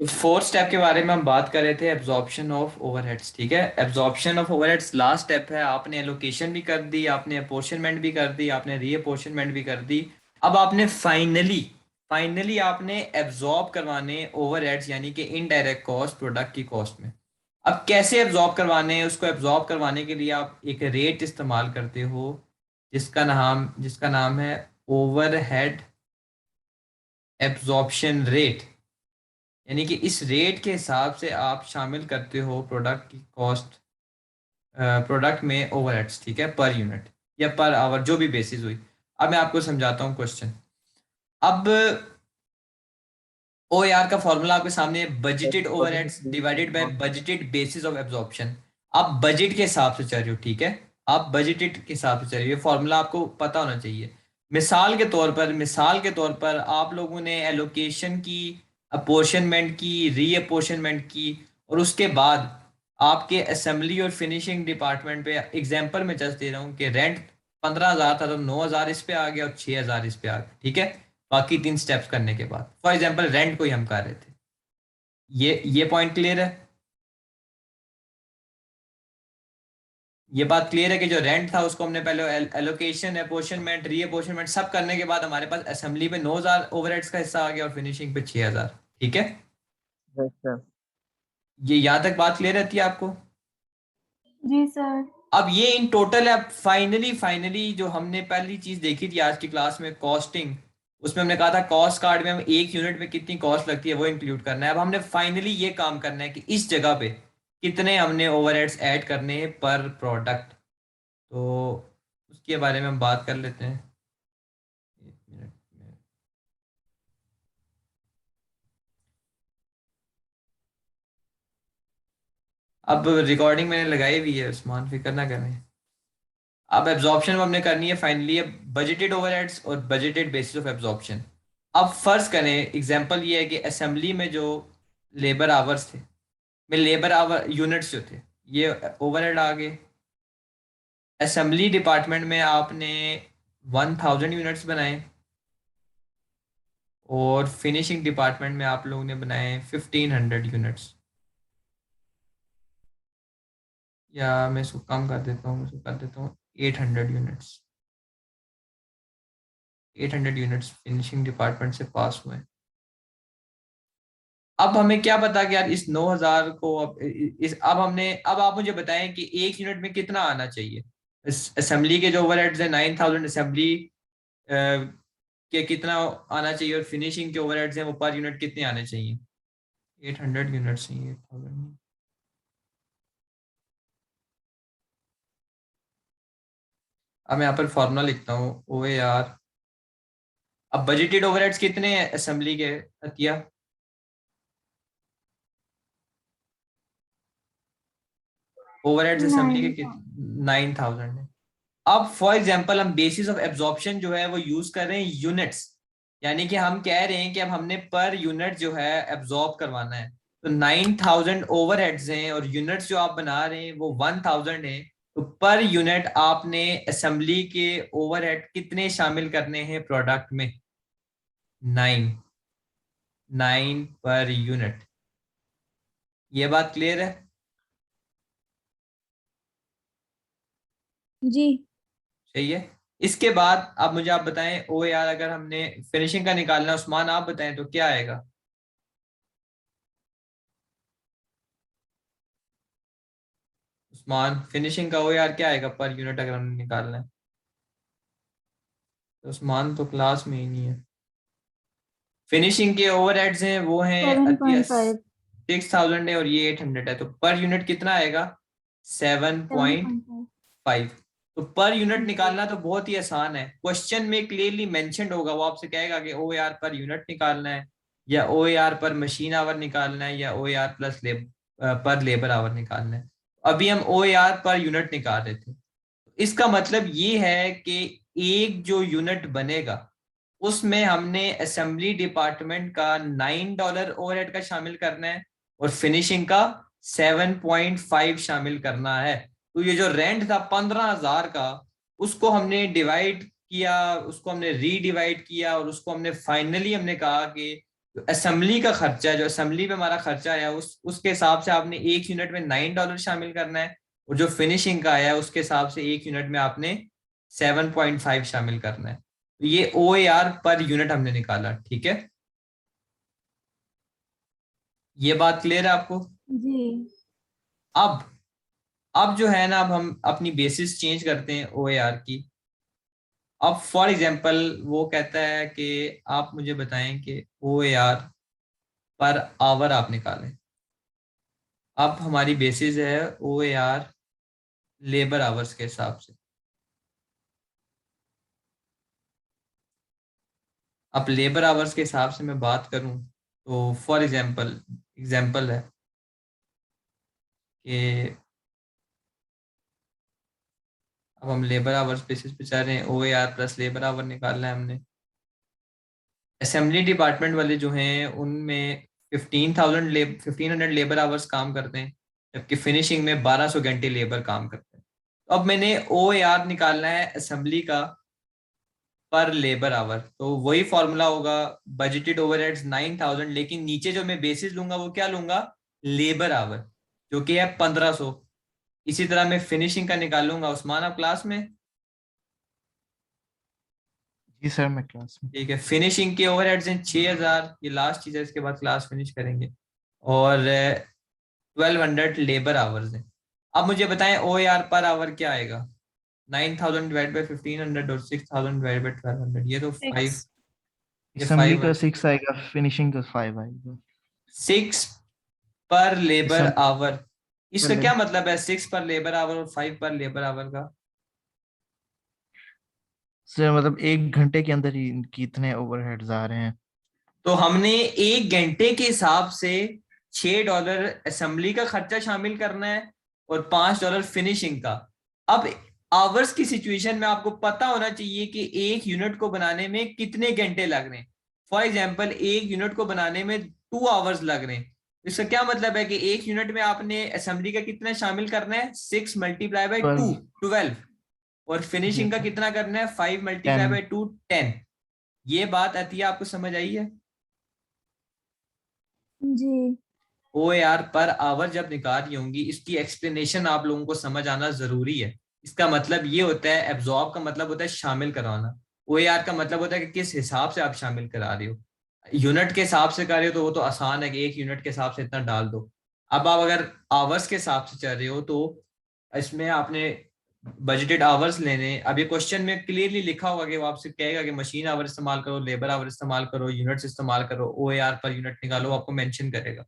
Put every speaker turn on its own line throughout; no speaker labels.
तो fourth step के बारे में हम बात कर रहे थे, एब्जॉर्प्शन ऑफ ओवरहेड्स। ठीक है, absorption of overheads last step है। आपने एलोकेशन भी कर दी, आपने अपोर्शनमेंट भी कर दी, आपने रीअपोर्शनमेंट भी कर दी। अब आपने फाइनली फाइनली आपने एब्जॉर्ब करवाने ओवरहेड्स, यानी कि इनडायरेक्ट कॉस्ट प्रोडक्ट की कॉस्ट में। अब कैसे एब्जॉर्ब करवाने हैं उसको? एब्जॉर्ब करवाने के लिए आप एक रेट इस्तेमाल करते हो जिसका नाम है ओवरहेड एब्जॉर्प्शन रेट। यानी कि इस रेट के हिसाब से आप शामिल करते हो प्रोडक्ट की कॉस्ट, प्रोडक्ट में ओवरहेड्स। ठीक है, पर यूनिट या पर आवर, जो भी बेसिस हुई। अब मैं आपको समझाता हूँ क्वेश्चन। अब ओ आर का फॉर्मूला आपके सामने, budgeted overheads divided by budgeted basis of absorption. आप बजट के हिसाब से चल रहे हो, ठीक है, आप बजटेड के हिसाब से चल रहे हो। ये फॉर्मूला आपको पता होना चाहिए। मिसाल के तौर पर आप लोगों ने एलोकेशन की, अपोर्शनमेंट की, रीअपोर्शनमेंट की, और उसके बाद आपके असेंबली और फिनिशिंग डिपार्टमेंट पे, एग्जांपल में जस्ट दे रहा हूँ कि रेंट 15,000 था तो 9,000 इस पे आ गया और 6,000 इस पे आ गया। ठीक है, बाकी 3 स्टेप्स करने के बाद, फॉर एग्जांपल रेंट को ही हम कर रहे थे। ये पॉइंट क्लियर है? ये बात क्लियर है कि जो रेंट था उसको हमने पहले एलोकेशन, अपोर्शनमेंट, रीअपोर्शनमेंट सब करने के बाद हमारे पास असेंबली पे 9,000 ओवरहेड्स का हिस्सा आ गया और फिनिशिंग पे 6,000। ठीक है,
यस सर।
ये यहाँ तक बात क्लियर रहती है आपको?
जी सर।
अब ये इन टोटल है। अब फाइनली फाइनली जो हमने पहली चीज देखी थी आज की क्लास में, कॉस्टिंग, उसमें हमने कहा था कॉस्ट कार्ड में हम एक यूनिट में कितनी कॉस्ट लगती है वो इंक्लूड करना है। अब हमने फाइनली ये काम करना है कि इस जगह पे कितने हमने ओवरहेड्स ऐड करने हैं पर प्रोडक्ट। तो उसके बारे में हम बात कर लेते हैं। एक मिनट में। अब रिकॉर्डिंग मैंने लगाई हुई है, उस्मान, फिक्र ना करें। अब एब्जॉर्प्शन हमने करनी है फाइनली, बजटेड ओवरहेड्स और बजटेड बेसिस ऑफ एब्जॉर्प्शन। अब फर्ज करें, एग्जांपल ये है कि असेंबली में जो लेबर आवर्स थे, में लेबर आवर यूनिट्स जो थे, ये ओवरहेड आ गए। असेंबली डिपार्टमेंट में आपने 1,000 यूनिट्स बनाए और फिनिशिंग डिपार्टमेंट में आप लोगों ने बनाए 1,500 यूनिट्स। या मैं इसको कम कर देता हूँ, 800 यूनिट्स। 800 यूनिट्स फिनिशिंग डिपार्टमेंट से पास हुए। अब हमें क्या पता कि यार इस 9,000 को, अब आप मुझे बताएं कि एक यूनिट में कितना आना चाहिए। इस असेंबली के जो ओवरहेड्स है 9,000, असेंबली के कितना आना चाहिए, और फिनिशिंग के ओवरहेड्स हैं वो पर यूनिट कितने आने चाहिए? 800 यूनिट्स चाहिए, 8,000। अब मैं यहाँ पर फॉर्मूला लिखता हूँ, ओ ए आर। अब बजटेड ओवरहेड्स कितने हैं असेंबली के, अतिया? ओवरहेड्स असेंबली के
9,000।
9,000 है। अब फॉर एग्जांपल हम बेसिस ऑफ एब्जॉर्प्शन जो है वो यूज कर रहे हैं यूनिट्स। यानी कि हम कह रहे हैं कि अब हमने पर यूनिट जो है एब्जॉर्ब करवाना है। तो 9,000 ओवरहेड्स हैं और यूनिट्स जो आप बना रहे हैं वो 1,000 है। तो पर यूनिट आपने असेंबली के ओवरहेड कितने शामिल करने हैं प्रोडक्ट में? 9। 9 पर यूनिट। ये बात क्लियर है?
जी।
सही है। इसके बाद अब मुझे आप बताएं, ओ यार, अगर हमने फिनिशिंग का निकालना है, उस्मान आप बताएं तो क्या आएगा? उस्मान, फिनिशिंग का ओ यार क्या आएगा पर यूनिट अगर हमने निकालना है? तो उस्मान तो क्लास में ही नहीं है। फिनिशिंग के ओवरहेड्स हैं वो हैं
सेवन
अतिया
पॉइंट फाइव
6,000 है और ये 800 है, तो पर यूनिट कितना आएगा? Seven
seven
point
point five
five तो पर यूनिट
जी।
निकालना तो बहुत ही आसान है। क्वेश्चन में क्लियरली मेंशन्ड होगा, वो आपसे कहेगा कि ओ आर पर यूनिट निकालना है, या ओ आर पर मशीन आवर निकालना है, या ओ आर प्लस पर लेबर आवर निकालना है। अभी हम ओ आर पर यूनिट निकाल रहे थे। इसका मतलब ये है कि एक जो यूनिट बनेगा उसमें हमने असेंबली डिपार्टमेंट का $9 ओवरहेड का शामिल करना है और फिनिशिंग का 7.5 शामिल करना है। तो ये जो रेंट था 15,000 का, उसको हमने डिवाइड किया, उसको हमने रीडिवाइड किया और उसको हमने फाइनली हमने कहा कि असेंबली का खर्चा, जो असेंबली पे हमारा खर्चा आया उसके हिसाब से आपने एक यूनिट में $9 शामिल करना है, और जो फिनिशिंग का आया उसके हिसाब से एक यूनिट में आपने 7.5 शामिल करना है। तो ये OAR पर यूनिट हमने निकाला, ठीक है। ये बात क्लियर है आपको?
जी।
अब अब जो है ना, अब हम अपनी बेसिस चेंज करते हैं OAR की। अब फॉर एग्जांपल वो कहता है कि आप मुझे बताएं कि OAR पर आवर आप निकालें। अब हमारी बेसिस है OAR लेबर आवर्स के हिसाब से। अब लेबर आवर्स के हिसाब से मैं बात करूं तो फॉर एग्जांपल एग्जांपल है कि अब हम लेबर आवर्स बेसिस पे चल रहे हैं, OAR प्लस लेबर आवर निकालना है हमने। असेंबली डिपार्टमेंट वाले जो हैं उनमें 1500 लेबर आवर्स काम करते हैं, जबकि फिनिशिंग में 1200 घंटे लेबर काम करते हैं। तो अब मैंने OAR निकालना है असेंबली का पर लेबर आवर, तो वही फॉर्मूला होगा, बजटेड ओवरहेड्स 9000, लेकिन नीचे जो मैं बेसिस लूंगा वो क्या लूंगा, लेबर आवर, जो कि है 1500। इसी तरह मैं फिनिशिंग का निकालूंगा। उस्मान आप क्लास में?
जी सर, मैं क्लास में।
ठीक है, फिनिशिंग के ओवरहेड्स हैं 6000, ये लास्ट चीज है, इसके बाद क्लास फिनिश करेंगे। और 1200 लेबर आवर्स हैं। अब मुझे बताएं OAR पर आवर क्या आएगा। 9000 डिवाइड बाई 1500 और 6000 डिवाइड बाई 1200, ये तो 5,
6।
ये
असेंबली
5
का
है।
6 आएगा, फिनिशिंग का 5 आएगा।
6 पर लेबर
असेंबली
आवर, इसका
वाले
क्या मतलब है 6 पर लेबर आवर और 5 पर लेबर आवर का?
सर मतलब 1 घंटे के अंदर ही कितने ओवरहेड्स आ रहे हैं।
तो हमने 1 घंटे के हिसाब से $6 असेंबली का खर्चा शामिल करना है और $5 फिनिशिंग का। अब आवर्स की सिचुएशन में आपको पता होना चाहिए कि एक यूनिट को बनाने में कितने घंटे लग रहे हैं। फॉर एग्जाम्पल एक यूनिट को बनाने में 2 आवर्स लग रहे हैं। इसका क्या मतलब है कि एक यूनिट में आपने असेंबली का कितना शामिल करना है, 6 मल्टीप्लाई बाई 2,
12।
12। और
जी
फिनिशिंग का
सर।
कितना करना है, 5 मल्टीप्लाई
10।
बाई 2, 10। ये बात आती है, आपको समझ आई है?
जी।
OAR पर आवर जब निकाल रही होंगी, इसकी एक्सप्लेनेशन आप लोगों को समझ आना जरूरी है। इसका मतलब ये होता है, एब्जॉर्ब का मतलब होता है शामिल करवाना, OAR का मतलब होता है कि किस हिसाब से आप शामिल करा रहे हो। यूनिट के हिसाब से कर रहे हो तो वो तो आसान है कि एक यूनिट के हिसाब से इतना डाल दो। अब आप अगर आवर्स के हिसाब से चल रहे हो तो इसमें आपने बजटेड आवर्स लेने। अब ये क्वेश्चन में क्लियरली लिखा होगा कि वो आपसे कहेगा कि मशीन आवर इस्तेमाल करो, लेबर आवर इस्तेमाल करो, यूनिट्स इस्तेमाल करो, OAR पर यूनिट निकालो, आपको मेंशन करेगा।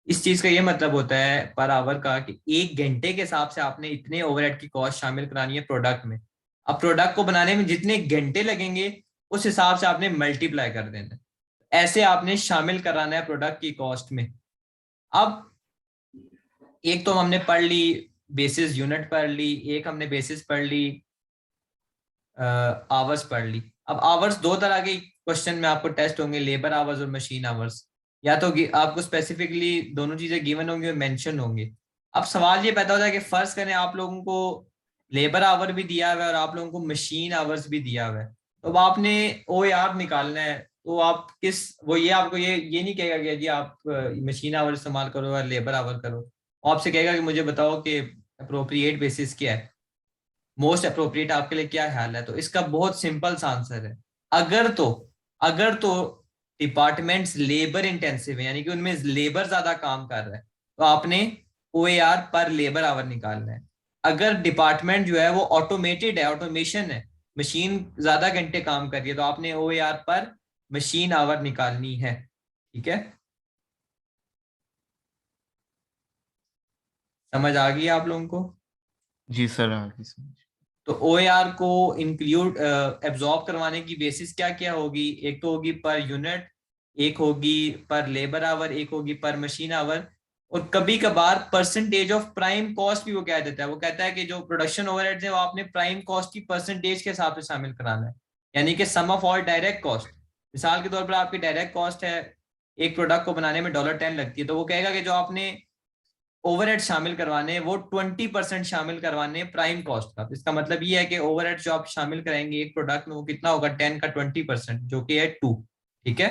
इस चीज का ये मतलब होता है पर आवर का कि 1 घंटे के हिसाब से आपने इतने ओवरहेड की कॉस्ट शामिल करानी है प्रोडक्ट में। अब प्रोडक्ट को बनाने में जितने घंटे लगेंगे उस हिसाब से आपने मल्टीप्लाई कर देना है। ऐसे आपने शामिल कराना है प्रोडक्ट की कॉस्ट में। अब एक तो हमने पढ़ ली बेसिस यूनिट पढ़ ली, एक हमने बेसिस पढ़ ली आवर्स पढ़ ली। अब आवर्स दो तरह के क्वेश्चन में आपको टेस्ट होंगे, लेबर आवर्स और मशीन आवर्स। या तो आपको स्पेसिफिकली दोनों चीजें गिवन होंगी और मेंशन होंगे। अब सवाल ये पैदा होता है कि फर्ज करें आप लोगों को लेबर आवर भी दिया हुआ है और आप लोगों को मशीन आवर्स भी दिया हुआ है, तो अब आपने OAR निकालना है। तो आप किस, वो ये आपको ये नहीं कहेगा कि जी आप मशीन आवर इस्तेमाल करो या लेबर आवर करो। वो आपसे कहेगा कि मुझे बताओ कि अप्रोप्रिएट बेसिस क्या है, मोस्ट अप्रोप्रिएट आपके लिए क्या ख्याल है। तो इसका बहुत सिंपल सा आंसर है, अगर तो डिपार्टमेंट्स लेबर इंटेंसिव है, यानी कि उनमें लेबर ज्यादा काम कर रहा है, तो आपने OAR पर लेबर आवर निकालना है। अगर डिपार्टमेंट जो है वो ऑटोमेटेड है, ऑटोमेशन है, मशीन ज्यादा घंटे काम कर रही है, तो आपने OAR पर मशीन आवर निकालनी है। ठीक है, समझ आ गई आप लोगों को?
जी सर, आगे समझ।
तो OAR को इंक्लूड एब्जॉर्ब करवाने की बेसिस क्या क्या होगी, एक तो होगी पर यूनिट, एक होगी पर लेबर आवर, एक होगी पर मशीन आवर। और कभी कभार परसेंटेज ऑफ प्राइम कॉस्ट भी वो कह देता है, वो कहता है कि जो प्रोडक्शन ओवरहेड्स है वो आपने प्राइम कॉस्ट की परसेंटेज के हिसाब से शामिल कराना है, यानी कि सम ऑफ ऑल डायरेक्ट कॉस्ट। मिसाल के तौर पर आपकी डायरेक्ट कॉस्ट है, एक प्रोडक्ट को बनाने में $10 लगती है, तो वो कहेगा कि जो आपने ओवरहेड शामिल करवाने हैं वो 20% शामिल करवाने हैं प्राइम कॉस्ट का। तो इसका मतलब ये है कि ओवरहेड जो आप शामिल कराएंगे एक प्रोडक्ट में वो कितना होगा, 10 का 20%, जो कि है 2। ठीक है,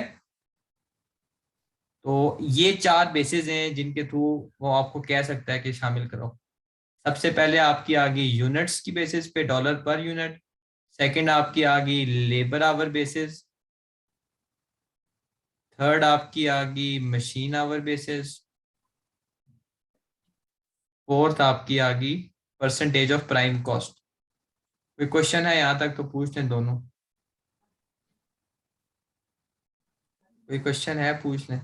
तो ये 4 बेसिस हैं जिनके थ्रू वो आपको कह सकता है कि शामिल करो। सबसे पहले आपकी आ गई यूनिट्स की बेसिस पे, डॉलर पर यूनिट। सेकंड आपकी आ गई लेबर आवर बेसिस। थर्ड आपकी आ गई मशीन आवर बेसिस। फोर्थ आपकी आ गई परसेंटेज ऑफ प्राइम कॉस्ट। कोई क्वेश्चन है यहाँ तक तो पूछ लें दोनों। कोई क्वेश्चन है पूछ लें।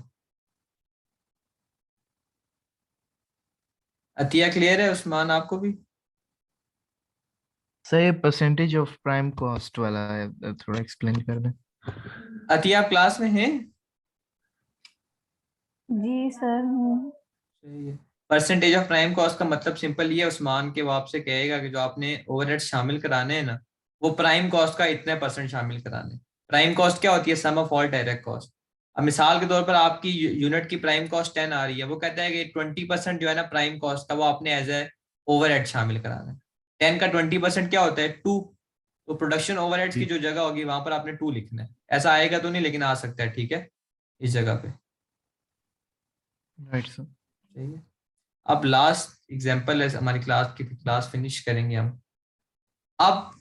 अतिया क्लियर है? उस्मान आपको भी?
सर ये परसेंटेज ऑफ प्राइम कॉस्ट वाला है, थोड़ा एक्सप्लेन कर दें।
अतिया आप क्लास में हैं?
जी सर हूँ।
सही है। परसेंटेज ऑफ प्राइम कॉस्ट का मतलब सिंपल ये है, उस्मान के वो आपसे कहेगा कि जो आपने ओवरहेड शामिल कराने हैं ना, वो प्राइम कॉस्ट का इतने परसेंट शामिल कराने। प्राइम कॉस्ट क्या होती है? सम ऑफ ऑल डायरेक्ट कॉस्ट। अब मिसाल के तौर पर आपकी यूनिट की प्राइम कॉस्ट 10 आ रही है, वो कहता है कि 20% जो है ना प्राइम कॉस्ट का, वो आपने एज ए ओवरहेड शामिल कराना है। 10 का 20% क्या होता है? 2। तो प्रोडक्शन ओवरहेड्स की
जी,
जो जगह होगी वहां पर आपने 2 लिखना है। ऐसा आएगा तो नहीं, लेकिन आ सकता है, ठीक है, इस जगह पे।
Right sir.
सही है। अब लास्ट एग्जांपल है हमारी क्लास की, क्लास फिनिश करेंगे हम। अब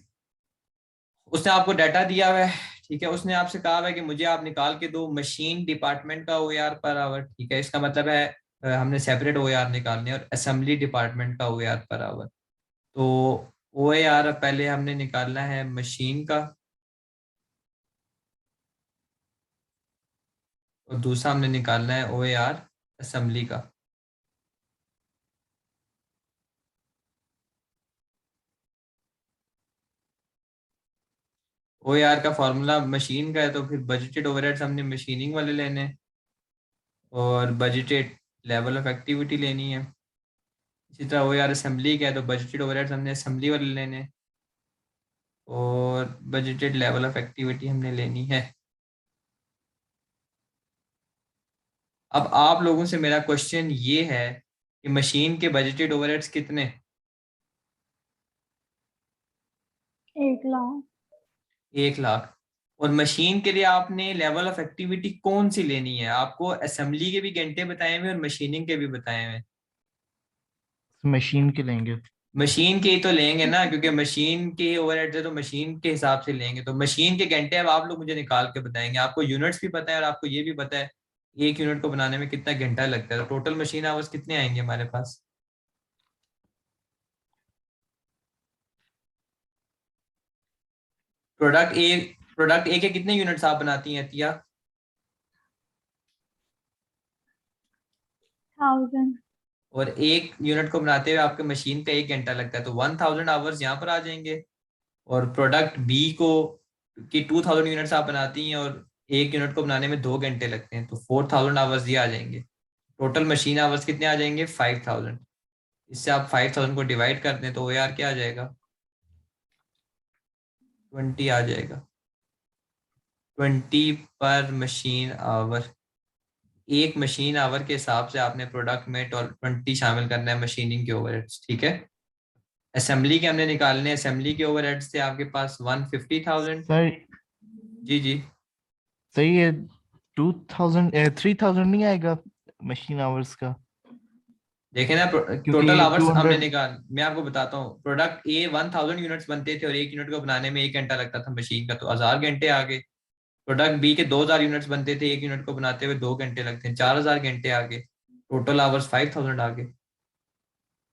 उसने आपको डाटा दिया हुआ है, ठीक है, उसने आपसे कहा हुआ है कि मुझे आप निकाल के दो मशीन डिपार्टमेंट का ओआर पर आवर, ठीक है। इसका मतलब है हमने सेपरेट ओआर निकालने और असेंबली डिपार्टमेंट का ओआर पर आवर। तो ओआर पहले हमने निकालना है मशीन का, और दूसरा हमने निकालना है ओआर असेंबली का। ओआर का फॉर्मूला मशीन का है, तो फिर बजटेड ओवरहेड्स हमने मशीनिंग वाले लेने हैं, और बजटेड लेवल ऑफ एक्टिविटी लेनी है। इसी तरह वो यार असेंबली का है, तो बजटेड ओवरहेड्स हमने असेंबली वाले लेने हैं, और बजटेड लेवल ऑफ एक्टिविटी हमने लेनी है। अब आप लोगों से मेरा क्वेश्चन ये है कि मशीन के बजटेड ओवरहेड्स कितने?
1 लाख।
1 लाख। और मशीन के लिए आपने लेवल ऑफ एक्टिविटी कौन सी लेनी है? आपको असेंबली के भी घंटे बताए हुए और मशीनिंग के भी बताए हुए।
मशीन के लेंगे।
मशीन के ही तो लेंगे ना, क्योंकि मशीन के ओवरहेड्स है तो मशीन के हिसाब से लेंगे। तो मशीन के घंटे अब आप लोग मुझे निकाल के बताएंगे। आपको यूनिट्स भी पता है और आपको ये भी पता है एक यूनिट को बनाने में कितना घंटा लगता है। तो टोटल मशीन आवर्स कितने आएंगे हमारे पास? प्रोडक्ट ए के कितने यूनिट्स आप बनाती हैं अतिया?
1000।
और एक यूनिट को बनाते हुए आपके मशीन का 1 घंटा लगता है, तो 1000 आवर्स यहाँ पर आ जाएंगे। और प्रोडक्ट बी को की 2000 यूनिट्स आप बनाती हैं, और एक यूनिट को बनाने में 2 घंटे लगते हैं, तो 4000 आवर्स ये आ जाएंगे। टोटल मशीन आवर्स कितने आ जाएंगे? 5000। इससे आप 5000 को डिवाइड कर दें तो वो यार क्या आ जाएगा? 20 आ जाएगा। 20 पर मशीन आवर। एक मशीन आवर के हिसाब से आपने प्रोडक्ट में 20 शामिल करना है मशीनिंग के ओवरहेड्स, ठीक है। असेंबली के हमने निकालने, असेंबली के ओवरहेड्स थे आपके पास 150,000।
सर
जी जी।
सही है, 2000 3000 नहीं आएगा मशीन आवर्स का?
देखे ना,
क्योंकि
टोटल आवर्स हमने
200।
निकाल, मैं आपको बताता हूँ। प्रोडक्ट ए 1000 यूनिट्स बनते थे और एक यूनिट को बनाने में 1 घंटा लगता था मशीन का, तो 1000 घंटे आ गए। प्रोडक्ट बी के 2000 यूनिट्स बनते थे, एक यूनिट को बनाते हुए 2 घंटे लगते हैं, 4000 घंटे आ गए। टोटल आवर्स 5000 आ गए,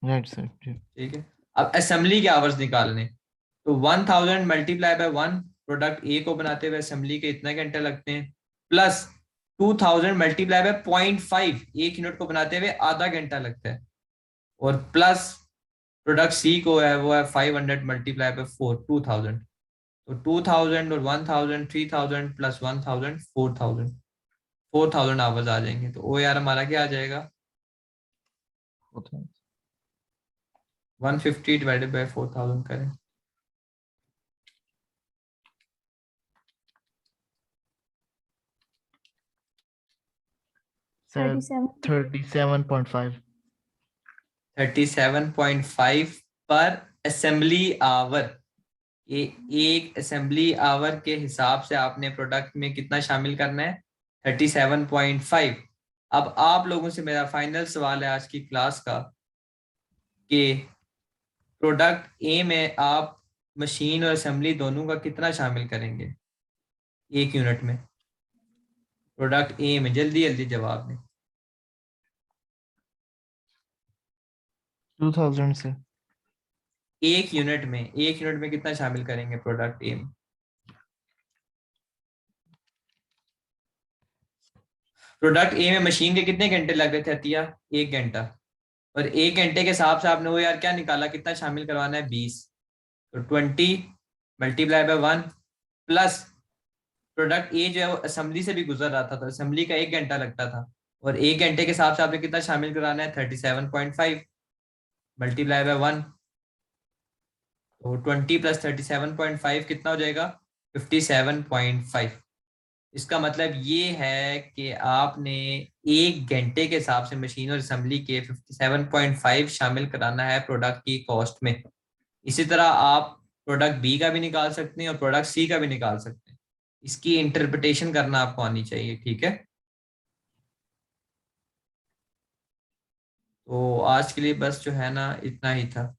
राइट सर जी।
ठीक है। अब असेंबली के आवर्स निकालने, तो 1000 मल्टीप्लाई बाय 1, प्रोडक्ट ए को बनाते हुए असेंबली के इतने घंटे लगते हैं, प्लस 2000 मल्टीप्लाई बाय 0.5, एक यूनिट को बनाते हुए आधा घंटा लगता है, और प्लस प्रोडक्ट सी को है वो है 500 मल्टीप्लाई बाय 4, 2000। तो 2000 और 1000, 3000 प्लस 1000, 4000। 4000 आवर्स आ जाएंगे। तो ओ यार हमारा क्या आ जाएगा? 150 डिवाइडेड बाय 4000 करें।
सर
37।
37.5।
37.5 पर असेंबली आवर। एक असेंबली आवर के हिसाब से आपने प्रोडक्ट में कितना शामिल करना है? 37.5। अब आप लोगों से मेरा फाइनल सवाल है आज की क्लास का कि प्रोडक्ट ए में आप मशीन और असेंबली दोनों का कितना शामिल करेंगे एक यूनिट में। प्रोडक्ट ए में जल्दी जल्दी जवाब दें।
2000 से।
एक यूनिट में कितना शामिल करेंगे प्रोडक्ट ए में। प्रोडक्ट ए में मशीन के कितने घंटे लग रहे थे अतिया? 1 घंटा। और 1 घंटे के हिसाब से आपने वो यार क्या निकाला, कितना शामिल करवाना है? 20। तो 20 मल्टीप्लाई बाय 1 प्लस प्रोडक्ट ए जो है वो असेंबली से भी गुजर रहा था, तो असेंबली का 1 घंटा लगता था, और 1 घंटे के हिसाब से आपने कितना शामिल कराना है? 37.5 मल्टीप्लाई बाय 1। तो 20 प्लस 37.5 कितना हो जाएगा? 57.5। इसका मतलब ये है कि आपने 1 घंटे के हिसाब से मशीन और असेंबली के 57.5 शामिल कराना है प्रोडक्ट की कॉस्ट में। इसी तरह आप प्रोडक्ट बी का भी निकाल सकते हैं और प्रोडक्ट सी का भी निकाल सकते हैं। इसकी इंटरप्रिटेशन करना आपको आनी चाहिए, ठीक है। तो आज के लिए बस जो है ना इतना ही था।